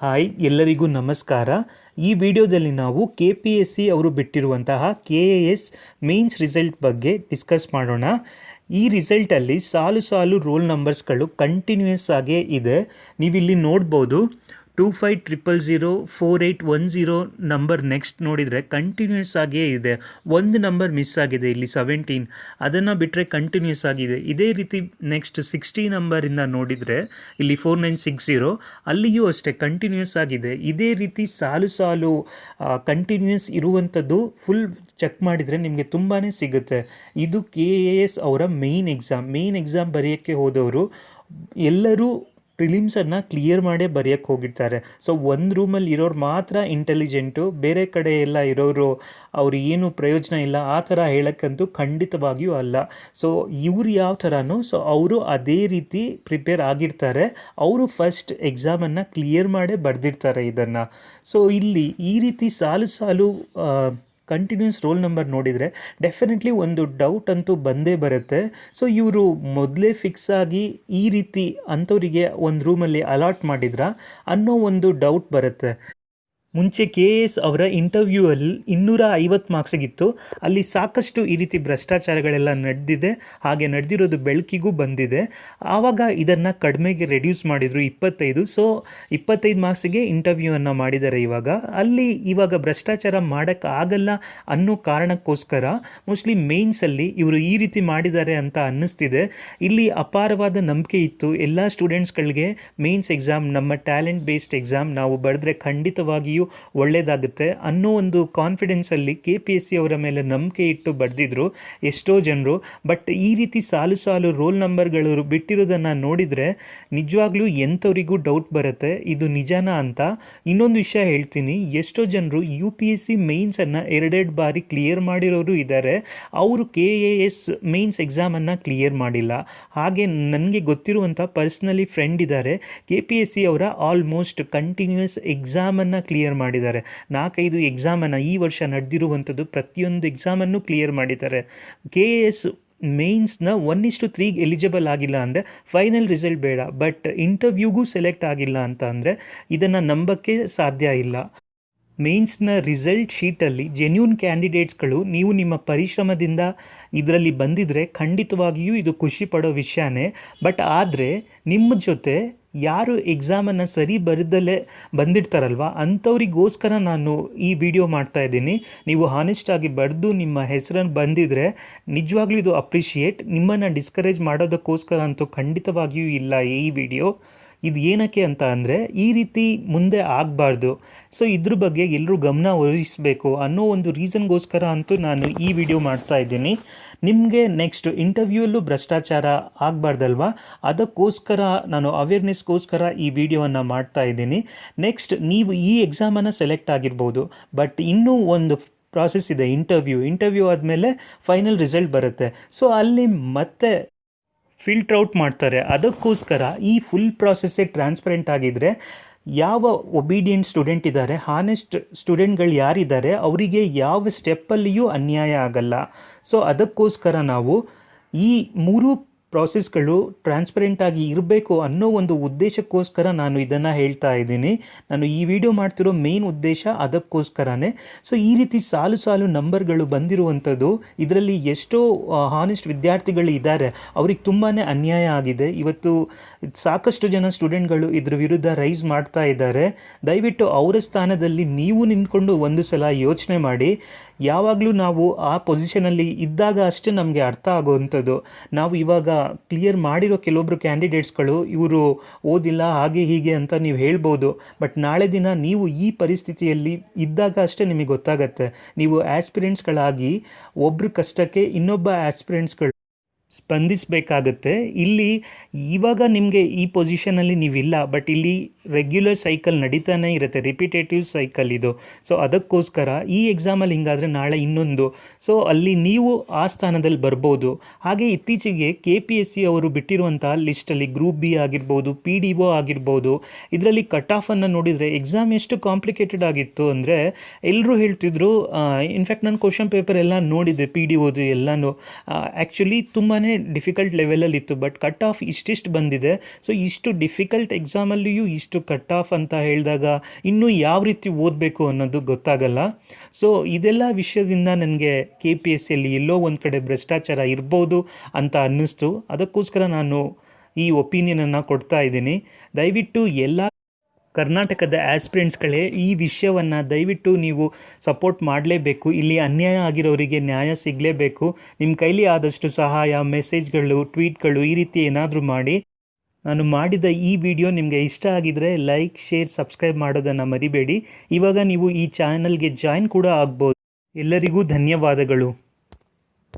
Hi ಎಲ್ಲರಿಗೂ ನಮಸ್ಕಾರ. ಈ ವಿಡಿಯೋದಲ್ಲಿ ನಾವು KPSC ಅವರು ಬಿಟ್ಟಿರುವಂತಹ KAS ಮೇನ್ಸ್ ರಿಸಲ್ಟ್ ಬಗ್ಗೆ ಡಿಸ್ಕಸ್ ಮಾಡೋಣ. ಈ ರಿಸಲ್ಟಲ್ಲಿ ಸಾಲು ಸಾಲು ರೋಲ್ ನಂಬರ್ಸ್ಗಳು ಕಂಟಿನ್ಯೂಯಸ್ ಆಗೇ ಇದೆ. ನೀವಿಲ್ಲಿ ನೋಡ್ಬೋದು 25000481 ನಂಬರ್ ನೆಕ್ಸ್ಟ್ ನೋಡಿದರೆ ಕಂಟಿನ್ಯೂಯಸ್ ಆಗೇ ಇದೆ. ಒಂದು ನಂಬರ್ ಮಿಸ್ ಆಗಿದೆ, ಇಲ್ಲಿ 17, ಅದನ್ನು ಬಿಟ್ಟರೆ ಕಂಟಿನ್ಯೂಯಸ್ ಆಗಿದೆ. ಇದೇ ರೀತಿ ನೆಕ್ಸ್ಟ್ 60 ನಂಬರಿಂದ ನೋಡಿದರೆ ಇಲ್ಲಿ 4960, ಅಲ್ಲಿಯೂ ಅಷ್ಟೇ ಕಂಟಿನ್ಯೂಯಸ್ ಆಗಿದೆ. ಇದೇ ರೀತಿ ಸಾಲು ಸಾಲು ಕಂಟಿನ್ಯೂಯಸ್ ಇರುವಂಥದ್ದು ಫುಲ್ ಚೆಕ್ ಮಾಡಿದರೆ ನಿಮಗೆ ತುಂಬಾ ಸಿಗುತ್ತೆ. ಇದು KAS ಅವರ ಮೇನ್ ಎಕ್ಸಾಮ್ ಬರೆಯೋಕ್ಕೆ ಹೋದವರು ಎಲ್ಲರೂ ಪ್ರಿಲಿಮ್ಸನ್ನು ಕ್ಲಿಯರ್ ಮಾಡೇ ಬರೆಯೋಕ್ಕೆ ಹೋಗಿರ್ತಾರೆ. ಸೊ ಒಂದು ರೂಮಲ್ಲಿ ಇರೋರು ಮಾತ್ರ ಇಂಟೆಲಿಜೆಂಟು, ಬೇರೆ ಕಡೆ ಎಲ್ಲ ಇರೋರು ಅವ್ರು ಏನು ಪ್ರಯೋಜನ ಇಲ್ಲ ಆ ಥರ ಹೇಳೋಕ್ಕಂತೂ ಖಂಡಿತವಾಗಿಯೂ ಅಲ್ಲ. ಸೊ ಇವ್ರು ಯಾವ ಥರನೋ ಸೊ ಅವರು ಅದೇ ರೀತಿ ಪ್ರಿಪೇರ್ ಆಗಿರ್ತಾರೆ. ಅವರು ಫಸ್ಟ್ ಎಕ್ಸಾಮನ್ನು ಕ್ಲಿಯರ್ ಮಾಡೇ ಬರೆದಿರ್ತಾರೆ ಇದನ್ನು. ಸೊ ಇಲ್ಲಿ ಈ ರೀತಿ ಸಾಲು ಸಾಲು ಕಂಟಿನ್ಯೂಸ್ ರೋಲ್ ನಂಬರ್ ನೋಡಿದರೆ ಡೆಫಿನೆಟ್ಲಿ ಒಂದು ಡೌಟ್ ಅಂತೂ ಬಂದೇ ಬರುತ್ತೆ. ಸೊ ಇವರು ಮೊದಲೇ ಫಿಕ್ಸ್ ಆಗಿ ಈ ರೀತಿ ಅಂಥವರಿಗೆ ಒಂದು ರೂಮಲ್ಲಿ ಅಲಾಟ್ ಮಾಡಿದ್ರಾ ಅನ್ನೋ ಒಂದು ಡೌಟ್ ಬರುತ್ತೆ. ಮುಂಚೆ KAS ಅವರ ಇಂಟರ್ವ್ಯೂವಲ್ಲಿ 250 ಮಾರ್ಕ್ಸಿಗಿತ್ತು. ಅಲ್ಲಿ ಸಾಕಷ್ಟು ಈ ರೀತಿ ಭ್ರಷ್ಟಾಚಾರಗಳೆಲ್ಲ ನಡೆದಿದೆ, ಹಾಗೆ ನಡೆದಿರೋದು ಬೆಳಕಿಗೂ ಬಂದಿದೆ. ಆವಾಗ ಇದನ್ನು ಕಡಿಮೆಗೆ ರೆಡ್ಯೂಸ್ ಮಾಡಿದರು 25. ಸೊ 25 ಮಾರ್ಕ್ಸಿಗೆ ಇಂಟರ್ವ್ಯೂವನ್ನು ಮಾಡಿದ್ದಾರೆ. ಇವಾಗ ಭ್ರಷ್ಟಾಚಾರ ಮಾಡೋಕ್ಕಾಗಲ್ಲ ಅನ್ನೋ ಕಾರಣಕ್ಕೋಸ್ಕರ ಮೋಸ್ಟ್ಲಿ ಮೇನ್ಸಲ್ಲಿ ಇವರು ಈ ರೀತಿ ಮಾಡಿದ್ದಾರೆ ಅಂತ ಅನ್ನಿಸ್ತಿದೆ. ಇಲ್ಲಿ ಅಪಾರವಾದ ನಂಬಿಕೆ ಇತ್ತು ಎಲ್ಲ ಸ್ಟೂಡೆಂಟ್ಸ್ಗಳಿಗೆ. ಮೇನ್ಸ್ ಎಕ್ಸಾಮ್ ನಮ್ಮ ಟ್ಯಾಲೆಂಟ್ ಬೇಸ್ಡ್ ಎಕ್ಸಾಮ್, ನಾವು ಬರೆದ್ರೆ ಖಂಡಿತವಾಗಿಯೂ ಒಳ್ಳೆಯದಾಗುತ್ತೆ ಅನ್ನೋ ಒಂದು ಕಾನ್ಫಿಡೆನ್ಸಲ್ಲಿ KPSC ಅವರ ಮೇಲೆ ನಂಬಿಕೆ ಇಟ್ಟು ಬರೆದಿದ್ರು ಎಷ್ಟೋ ಜನರು. ಬಟ್ ಈ ರೀತಿ ಸಾಲು ಸಾಲು ರೋಲ್ ನಂಬರ್ಗಳು ಬಿಟ್ಟಿರೋದನ್ನು ನೋಡಿದರೆ ನಿಜವಾಗ್ಲೂ ಎಂಥವರಿಗೂ ಡೌಟ್ ಬರುತ್ತೆ ಇದು ನಿಜಾನ ಅಂತ. ಇನ್ನೊಂದು ವಿಷಯ ಹೇಳ್ತೀನಿ, ಎಷ್ಟೋ ಜನರು UPSC ಮೇನ್ಸನ್ನು 2 ಬಾರಿ ಕ್ಲಿಯರ್ ಮಾಡಿರೋರು ಇದ್ದಾರೆ. ಅವರು KAS ಮೇನ್ಸ್ ಎಕ್ಸಾಮನ್ನು ಕ್ಲಿಯರ್ ಮಾಡಿಲ್ಲ. ಹಾಗೆ ನನಗೆ ಗೊತ್ತಿರುವಂಥ ಪರ್ಸ್ನಲಿ ಫ್ರೆಂಡ್ ಇದ್ದಾರೆ, KPSC ಅವರ ಆಲ್ಮೋಸ್ಟ್ ಕಂಟಿನ್ಯೂಯಸ್ ಎಕ್ಸಾಮನ್ನು ಕ್ಲಿಯರ್ ಮಾಡಿದ್ದಾರೆ. 4-5 ಎಕ್ಸಾಮನ್ನು ಈ ವರ್ಷ ನಡೆದಿರುವಂಥದ್ದು ಪ್ರತಿಯೊಂದು ಎಕ್ಸಾಮನ್ನು ಕ್ಲಿಯರ್ ಮಾಡಿದ್ದಾರೆ. KAS ಮೇನ್ಸ್ನ 1:3 ಎಲಿಜಿಬಲ್ ಆಗಿಲ್ಲ ಅಂದರೆ ಫೈನಲ್ ರಿಸಲ್ಟ್ ಬೇಡ, ಬಟ್ ಇಂಟರ್ವ್ಯೂಗೂ ಸೆಲೆಕ್ಟ್ ಆಗಿಲ್ಲ ಅಂತ ಅಂದರೆ ಇದನ್ನು ನಂಬಕ್ಕೆ ಸಾಧ್ಯ ಇಲ್ಲ. ಮೇನ್ಸ್ನ ರಿಸಲ್ಟ್ ಶೀಟಲ್ಲಿ ಜೆನ್ಯೂನ್ ಕ್ಯಾಂಡಿಡೇಟ್ಸ್ಗಳು ನೀವು ನಿಮ್ಮ ಪರಿಶ್ರಮದಿಂದ ಇದರಲ್ಲಿ ಬಂದಿದ್ದರೆ ಖಂಡಿತವಾಗಿಯೂ ಇದು ಖುಷಿ ಪಡೋ ವಿಷಯನೇ. ಬಟ್ ಆದರೆ ನಿಮ್ಮ ಜೊತೆ ಯಾರು ಎಕ್ಸಾಮನ್ನು ಸರಿ ಬರೆದಲ್ಲೇ ಬಂದಿರ್ತಾರಲ್ವ ಅಂಥವ್ರಿಗೋಸ್ಕರ ನಾನು ಈ ವಿಡಿಯೋ ಮಾಡ್ತಾಯಿದ್ದೀನಿ. ನೀವು ಹಾನೆಸ್ಟಾಗಿ ಬರೆದು ನಿಮ್ಮ ಹೆಸರನ್ನು ಬಂದಿದ್ದರೆ ನಿಜವಾಗ್ಲೂ ಇದು ಅಪ್ರಿಷಿಯೇಟ್. ನಿಮ್ಮನ್ನು ಡಿಸ್ಕರೇಜ್ ಮಾಡೋದಕ್ಕೋಸ್ಕರ ಅಂತೂ ಖಂಡಿತವಾಗಿಯೂ ಇಲ್ಲ ಈ ವಿಡಿಯೋ. ಇದು ಏನಕ್ಕೆ ಅಂತ ಅಂದರೆ ಈ ರೀತಿ ಮುಂದೆ ಆಗಬಾರ್ದು. ಸೊ ಇದ್ರ ಬಗ್ಗೆ ಎಲ್ಲರೂ ಗಮನ ವಹಿಸಬೇಕು ಅನ್ನೋ ಒಂದು ರೀಸನ್ಗೋಸ್ಕರ ಅಂತೂ ನಾನು ಈ ವಿಡಿಯೋ ಮಾಡ್ತಾ ಇದ್ದೀನಿ. ನಿಮಗೆ ನೆಕ್ಸ್ಟ್ ಇಂಟರ್ವ್ಯೂಯಲ್ಲೂ ಭ್ರಷ್ಟಾಚಾರ ಆಗಬಾರ್ದಲ್ವ, ಅದಕ್ಕೋಸ್ಕರ ನಾನು ಅವೇರ್ನೆಸ್ಗೋಸ್ಕರ ಈ ವಿಡಿಯೋವನ್ನು ಮಾಡ್ತಾ ಇದ್ದೀನಿ. ನೆಕ್ಸ್ಟ್ ನೀವು ಈ ಎಕ್ಸಾಮನ್ನು ಸೆಲೆಕ್ಟ್ ಆಗಿರ್ಬೋದು, ಬಟ್ ಇನ್ನೂ ಒಂದು ಪ್ರಾಸೆಸ್ ಇದೆ. ಇಂಟರ್ವ್ಯೂ ಆದಮೇಲೆ ಫೈನಲ್ ರಿಸಲ್ಟ್ ಬರುತ್ತೆ. ಸೊ ಅಲ್ಲಿ ಮತ್ತೆ ಫಿಲ್ಟರ್ ಔಟ್ ಮಾಡ್ತಾರೆ. ಅದಕ್ಕೋಸ್ಕರ ಈ ಫುಲ್ ಪ್ರಾಸೆಸ್ಸೇ ಟ್ರಾನ್ಸ್ಪರೆಂಟ್ ಆಗಿದ್ದರೆ ಯಾವ ಒಬೀಡಿಯಂಟ್ ಸ್ಟೂಡೆಂಟ್ ಇದ್ದಾರೆ, ಹಾನೆಸ್ಟ್ ಸ್ಟೂಡೆಂಟ್ಗಳು ಯಾರಿದ್ದಾರೆ ಅವರಿಗೆ ಯಾವ ಸ್ಟೆಪ್ಪಲ್ಲಿಯೂ ಅನ್ಯಾಯ ಆಗಲ್ಲ. ಸೊ ಅದಕ್ಕೋಸ್ಕರ ನಾವು ಈ 3 ಪ್ರಾಸೆಸ್ಗಳು ಟ್ರಾನ್ಸ್ಪರೆಂಟಾಗಿ ಇರಬೇಕು ಅನ್ನೋ ಒಂದು ಉದ್ದೇಶಕ್ಕೋಸ್ಕರ ನಾನು ಇದನ್ನು ಹೇಳ್ತಾ ಇದ್ದೀನಿ. ನಾನು ಈ ವಿಡಿಯೋ ಮಾಡ್ತಿರೋ ಮೇನ್ ಉದ್ದೇಶ ಅದಕ್ಕೋಸ್ಕರನೇ. ಸೊ ಈ ರೀತಿ ಸಾಲು ಸಾಲು ನಂಬರ್ಗಳು ಬಂದಿರುವಂಥದ್ದು ಇದರಲ್ಲಿ ಎಷ್ಟೋ ಹಾನೆಸ್ಟ್ ವಿದ್ಯಾರ್ಥಿಗಳು ಇದ್ದಾರೆ, ಅವ್ರಿಗೆ ತುಂಬಾ ಅನ್ಯಾಯ ಆಗಿದೆ. ಇವತ್ತು ಸಾಕಷ್ಟು ಜನ ಸ್ಟೂಡೆಂಟ್ಗಳು ಇದ್ರ ವಿರುದ್ಧ ರೈಸ್ ಮಾಡ್ತಾ ಇದ್ದಾರೆ. ದಯವಿಟ್ಟು ಅವರ ಸ್ಥಾನದಲ್ಲಿ ನೀವು ನಿಂತ್ಕೊಂಡು ಒಂದು ಸಲ ಯೋಚನೆ ಮಾಡಿ. ಯಾವಾಗಲೂ ನಾವು ಆ ಪೊಸಿಷನಲ್ಲಿ ಇದ್ದಾಗ ಅಷ್ಟೇ ನಮಗೆ ಅರ್ಥ ಆಗುವಂಥದ್ದು. ನಾವು ಇವಾಗ ಕ್ಲಿಯರ್ ಮಾಡಿರೋ ಕೆಲವೊಬ್ಬರು ಕ್ಯಾಂಡಿಡೇಟ್ಸ್ಗಳು ಇವರು ಓದಿಲ್ಲ ಹಾಗೆ ಹೀಗೆ ಅಂತ ನೀವು ಹೇಳ್ಬೋದು, ಬಟ್ ನಾಳೆ ದಿನ ನೀವು ಈ ಪರಿಸ್ಥಿತಿಯಲ್ಲಿ ಇದ್ದಾಗ ಅಷ್ಟೇ ನಿಮಗೆ ಗೊತ್ತಾಗತ್ತೆ. ನೀವು ಆಸ್ಪಿರೆಂಟ್ಸ್ಗಳಾಗಿ ಒಬ್ಬರ ಕಷ್ಟಕ್ಕೆ ಇನ್ನೊಬ್ಬ ಆಸ್ಪಿರೆಂಟ್ಸ್ಗಳು ಸ್ಪಂದಿಸಬೇಕಾಗತ್ತೆ. ಇಲ್ಲಿ ಇವಾಗ ನಿಮಗೆ ಈ ಪೊಸಿಷನಲ್ಲಿ ನೀವಿಲ್ಲ, ಬಟ್ ಇಲ್ಲಿ ರೆಗ್ಯುಲರ್ ಸೈಕಲ್ ನಡೀತಾನೆ ಇರುತ್ತೆ, ರಿಪಿಟೇಟಿವ್ ಸೈಕಲ್ ಇದು. ಸೊ ಅದಕ್ಕೋಸ್ಕರ ಈ ಎಕ್ಸಾಮಲ್ಲಿ ಹಿಂಗಾದರೆ ನಾಳೆ ಇನ್ನೊಂದು, ಸೊ ಅಲ್ಲಿ ನೀವು ಆ ಸ್ಥಾನದಲ್ಲಿ ಬರ್ಬೋದು. ಹಾಗೆ ಇತ್ತೀಚೆಗೆ KPSC ಅವರು ಬಿಟ್ಟಿರುವಂಥ ಲಿಸ್ಟಲ್ಲಿ ಗ್ರೂಪ್ B ಆಗಿರ್ಬೋದು, PDO ಆಗಿರ್ಬೋದು, ಇದರಲ್ಲಿ ಕಟ್ ಆಫನ್ನು ನೋಡಿದರೆ ಎಕ್ಸಾಮ್ ಎಷ್ಟು ಕಾಂಪ್ಲಿಕೇಟೆಡ್ ಆಗಿತ್ತು ಅಂದರೆ ಎಲ್ಲರೂ ಹೇಳ್ತಿದ್ರು. ಇನ್ಫ್ಯಾಕ್ಟ್ ನಾನು ಕ್ವಶನ್ ಪೇಪರ್ ಎಲ್ಲ ನೋಡಿದ್ದೆ PDOದು ಎಲ್ಲನೂ. ಆ್ಯಕ್ಚುಲಿ ತುಂಬಾ ತುಂಬಾ ಡಿಫಿಕಲ್ಟ್ ಲೆವೆಲಲ್ಲಿತ್ತು. ಬಟ್ ಕಟ್ ಆಫ್ ಇಷ್ಟಿಷ್ಟು ಬಂದಿದೆ. ಸೊ ಇಷ್ಟು ಡಿಫಿಕಲ್ಟ್ ಎಕ್ಸಾಮಲ್ಲಿಯೂ ಇಷ್ಟು ಕಟ್ ಆಫ್ ಅಂತ ಹೇಳಿದಾಗ ಇನ್ನೂ ಯಾವ ರೀತಿ ಓದಬೇಕು ಅನ್ನೋದು ಗೊತ್ತಾಗಲ್ಲ. ಸೊ ಇದೆಲ್ಲ ವಿಷಯದಿಂದ ನನಗೆ KPSCಯಲ್ಲಿ ಎಲ್ಲೋ ಒಂದು ಕಡೆ ಭ್ರಷ್ಟಾಚಾರ ಇರ್ಬೋದು ಅಂತ ಅನ್ನಿಸ್ತು. ಅದಕ್ಕೋಸ್ಕರ ನಾನು ಈ ಒಪಿನಿಯನನ್ನು ಕೊಡ್ತಾ ಇದ್ದೀನಿ. ದಯವಿಟ್ಟು ಎಲ್ಲ ಕರ್ನಾಟಕದ ಆಸ್ಪಿರೆಂಟ್ಸ್ಗಳೇ ಈ ವಿಷಯವನ್ನು ದಯವಿಟ್ಟು ನೀವು ಸಪೋರ್ಟ್ ಮಾಡಲೇಬೇಕು. ಇಲ್ಲಿ ಅನ್ಯಾಯ ಆಗಿರೋರಿಗೆ ನ್ಯಾಯ ಸಿಗಲೇಬೇಕು. ನಿಮ್ಮ ಕೈಲಿ ಆದಷ್ಟು ಸಹಾಯ, ಮೆಸೇಜ್ಗಳು, ಟ್ವೀಟ್ಗಳು ಈ ರೀತಿ ಏನಾದರೂ ಮಾಡಿ. ನಾನು ಮಾಡಿದ ಈ ವಿಡಿಯೋ ನಿಮಗೆ ಇಷ್ಟ ಆಗಿದರೆ ಲೈಕ್, ಶೇರ್, ಸಬ್ಸ್ಕ್ರೈಬ್ ಮಾಡೋದನ್ನು ಮರಿಬೇಡಿ. ಇವಾಗ ನೀವು ಈ ಚಾನಲ್ಗೆ ಜಾಯಿನ್ ಕೂಡ ಆಗ್ಬೋದು. ಎಲ್ಲರಿಗೂ ಧನ್ಯವಾದಗಳು.